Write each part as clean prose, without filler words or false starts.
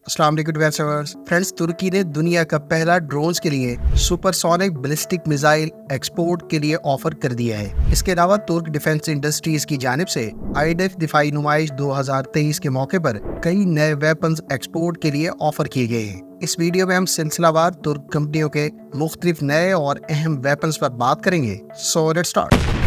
السلام علیکم viewers friends, ترکی نے دنیا کا پہلا ڈرونز کے لیے super sonic ballistic missile export کے لیے آفر کر دیا ہے۔ اس کے علاوہ ترک ڈیفنس انڈسٹریز کی جانب سے IDF دفاعی نمائش 2023 کے موقع پر کئی نئے ویپنز ایکسپورٹ کے لیے آفر کیے گئے ہیں۔ اس ویڈیو میں ہم سلسلہ وار ترک کمپنیوں کے مختلف نئے اور اہم ویپنز پر بات کریں گے۔ So let's start.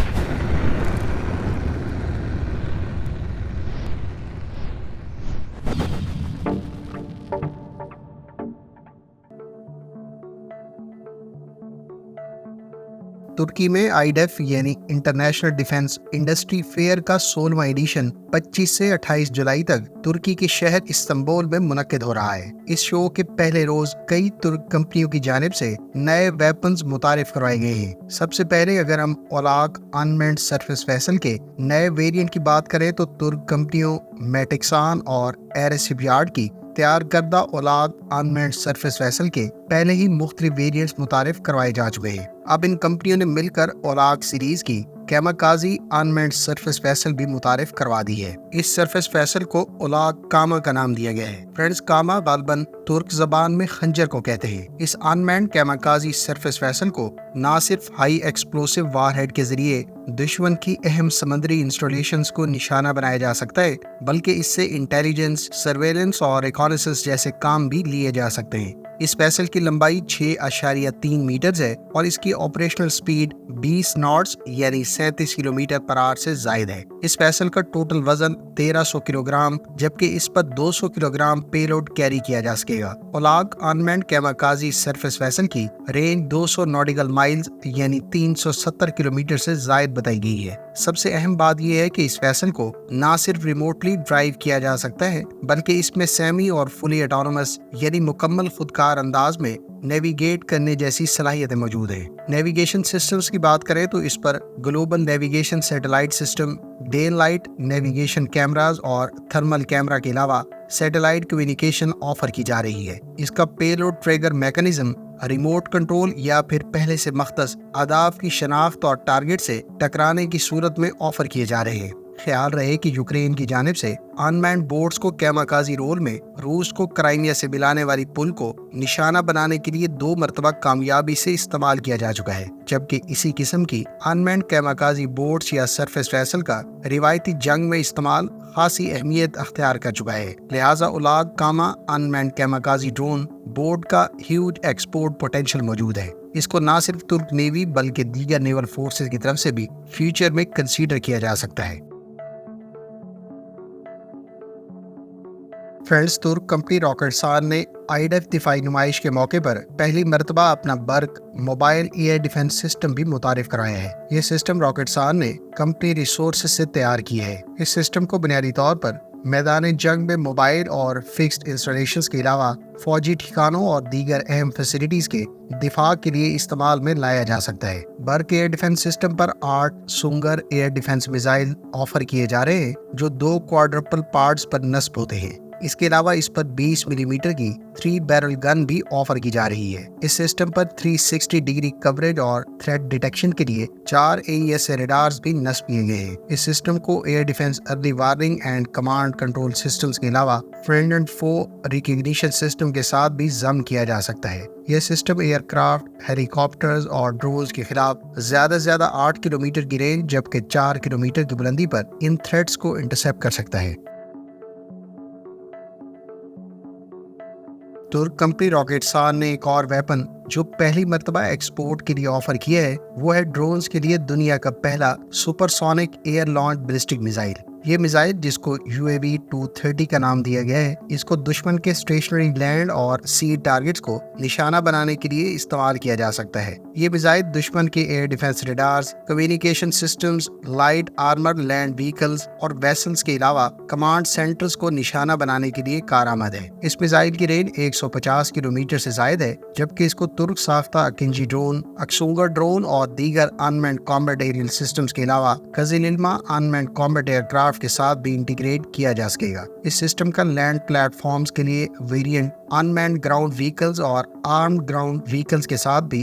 ترکی میں IDF یعنی انٹرنیشنل ڈیفنس انڈسٹری فیئر کا 16واں ایڈیشن 25 سے 28 جولائی تک ترکی کے شہر استنبول میں منعقد ہو رہا ہے۔ اس شو کے پہلے روز کئی ترک کمپنیوں کی جانب سے نئے ویپنز متعارف کروائے گئے ہیں۔ سب سے پہلے اگر ہم اولاق انمینڈ سرفیس ویسل کے نئے ویریئنٹ کی بات کریں تو ترک کمپنیوں میٹکسان اور ایرس شپ یارڈ کی تیار کردہ اولاق انمینڈ سرفیس ویسل کے پہلے ہی مختلف ویریئنٹس متعارف کروائے جا چکے ہیں۔ اب ان کمپنیوں نے مل کر اولاق سیریز کی کیماکازی انمینڈ سرفیس ویسل بھی متعارف کروا دی ہے۔ اس سرفیس ویسل کو اولاق کاما کا نام دیا گیا ہے۔ فرینڈز، کاما غالباً ترک زبان میں خنجر کو کہتے ہیں۔ اس انمینڈ کیماکازی سرفیس ویسل کو نہ صرف ہائی ایکسپلوسیو وار ہیڈ کے ذریعے دشمن کی اہم سمندری انسٹالیشنز کو نشانہ بنایا جا سکتا ہے، بلکہ اس سے انٹیلیجنس، سرویلنس اور ریکانیسنس جیسے کام بھی لیے جا سکتے ہیں۔ اس ویسل کی لمبائی 6.3 میٹرز ہے اور اس کی آپریشنل سپیڈ 20 ناٹس یعنی 37 کلومیٹر پر آور سے زائد ہے۔ اس ویسل کا ٹوٹل وزن 1300 کلو گرام جبکہ اس پر 200 کلو گرام پے لوڈ کیری کیا جا سکے گا۔ اولاق انمینڈ کیماکازی سرفیس ویسل کی رینج 200 نوٹیکل مائلز یعنی 370 کلومیٹر سے زائد بتائی گئی ہے۔ سب سے اہم بات یہ ہے کہ اس ویسل کو نہ صرف ریموٹلی ڈرائیو کیا جا سکتا ہے بلکہ اس میں سیمی اور فلی آٹونومس یعنی مکمل خودکار انداز میں نیویگیٹ کرنے جیسی صلاحیتیں موجود ہیں۔ نیویگیشن سسٹمز کی بات کریں تو اس پر global navigation satellite system, daylight navigation cameras اور تھرمل کیمرا کے علاوہ سیٹلائٹ کمیونیکیشن آفر کی جا رہی ہے۔ اس کا payload trigger mechanism remote control یا پھر پہلے سے مختص اہداف کی شناخت اور ٹارگٹ سے ٹکرانے کی صورت میں آفر کیے جا رہے ہیں۔ خیال رہے کہ یوکرین کی جانب سے انمینڈ بورڈز کو کیماکازی رول میں روس کو کرائمیا سے ملانے والی پل کو نشانہ بنانے کے لیے 2 مرتبہ کامیابی سے استعمال کیا جا چکا ہے، جبکہ اسی قسم کی انمینڈ کیماکازی بورڈز یا سرفیس ویسل کا روایتی جنگ میں استعمال خاصی اہمیت اختیار کر چکا ہے۔ لہٰذا اولاق کاما انمینڈ کیماکازی ڈرون بورڈ کا ہیوج ایکسپورٹ پوٹینشل موجود ہے۔ اس کو نہ صرف ترک نیوی بلکہ دیگر نیول فورسز کی طرف سے بھی فیوچر میں کنسیڈر کیا جا سکتا ہے۔ فرینڈز، ترک کمپنی راکٹسان نے IDF دفاعی نمائش کے موقع پر پہلی مرتبہ اپنا برق موبائل ایئر ڈیفنس سسٹم بھی متعارف کرایا ہے۔ یہ سسٹم راکٹسان نے کمپنی ریسورسز سے تیار کیا ہے۔ اس سسٹم کو بنیادی طور پر میدان جنگ میں موبائل اور فکسڈ انسٹالیشنز کے علاوہ فوجی ٹھکانوں اور دیگر اہم فیسلٹیز کے دفاع کے لیے استعمال میں لایا جا سکتا ہے۔ برق ایئر ڈیفنس سسٹم پر 8 سونگر ایئر ڈیفنس میزائل آفر کیے جا رہے ہیں جو 2 کوارڈرپل پارٹس پر نصب ہوتے ہیں۔ اس کے علاوہ اس پر 20 ملی میٹر کی 3 بیرل گن بھی آفر کی جا رہی ہے۔ اس سسٹم پر 360 ڈگری کوریج اور تھریٹ ڈیٹیکشن کے لیے 4 AESA ریڈارز بھی نصب کیے گئے ہیں۔ اس سسٹم کو air defence early warning and command control systems کے علاوہ فرینڈ اینڈ فو ریکگنیشن سسٹم کے ساتھ بھی ضم کیا جا سکتا ہے۔ یہ سسٹم ایئر کرافٹ، ہیلی کاپٹرز اور ڈرونز کے خلاف زیادہ سے زیادہ 8 کلومیٹر کی رینج جبکہ 4 کلومیٹر کی بلندی پر ان تھریٹس کو انٹرسیپٹ کر سکتا ہے۔ ترک کمپنی راکٹسان نے ایک اور ویپن جو پہلی مرتبہ ایکسپورٹ کے لیے آفر کیا ہے وہ ہے ڈرونز کے لیے دنیا کا پہلا supersonic air launch ballistic missile. یہ میزائل جس کو UAV 230 کا نام دیا گیا ہے، اس کو دشمن کے اسٹیشنری لینڈ اور سی ٹارگٹس کو نشانہ بنانے کے لیے استعمال کیا جا سکتا ہے۔ یہ میزائل دشمن کے air defence radars, communication systems, light armour land vehicles اور ویسلز کے علاوہ کمانڈ سینٹرز کو نشانہ بنانے کے لیے کارآمد ہے۔ اس میزائل کی رینج 150 کلومیٹر سے زائد ہے جبکہ اس کو ترک ساختہ اکنجی ڈرون، اکسونگر ڈرون اور دیگر انمینڈ کامبیٹ ایریل سسٹمز کے علاوہ قزل علمہ انمینڈ کامبیٹ ایئر کرافٹ کے ساتھ بھی انٹیگریٹ کیا جا سکے گا۔ اس سسٹم کا لینڈ پلیٹ فارمز کے لیے ویریئنٹ انمینڈ گراؤنڈ وہیکلز اور آرمڈ گراؤنڈ وہیکلز کے ساتھ بھی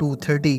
230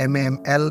MAML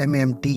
MAMT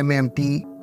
MAMT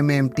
MAMT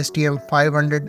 STM 500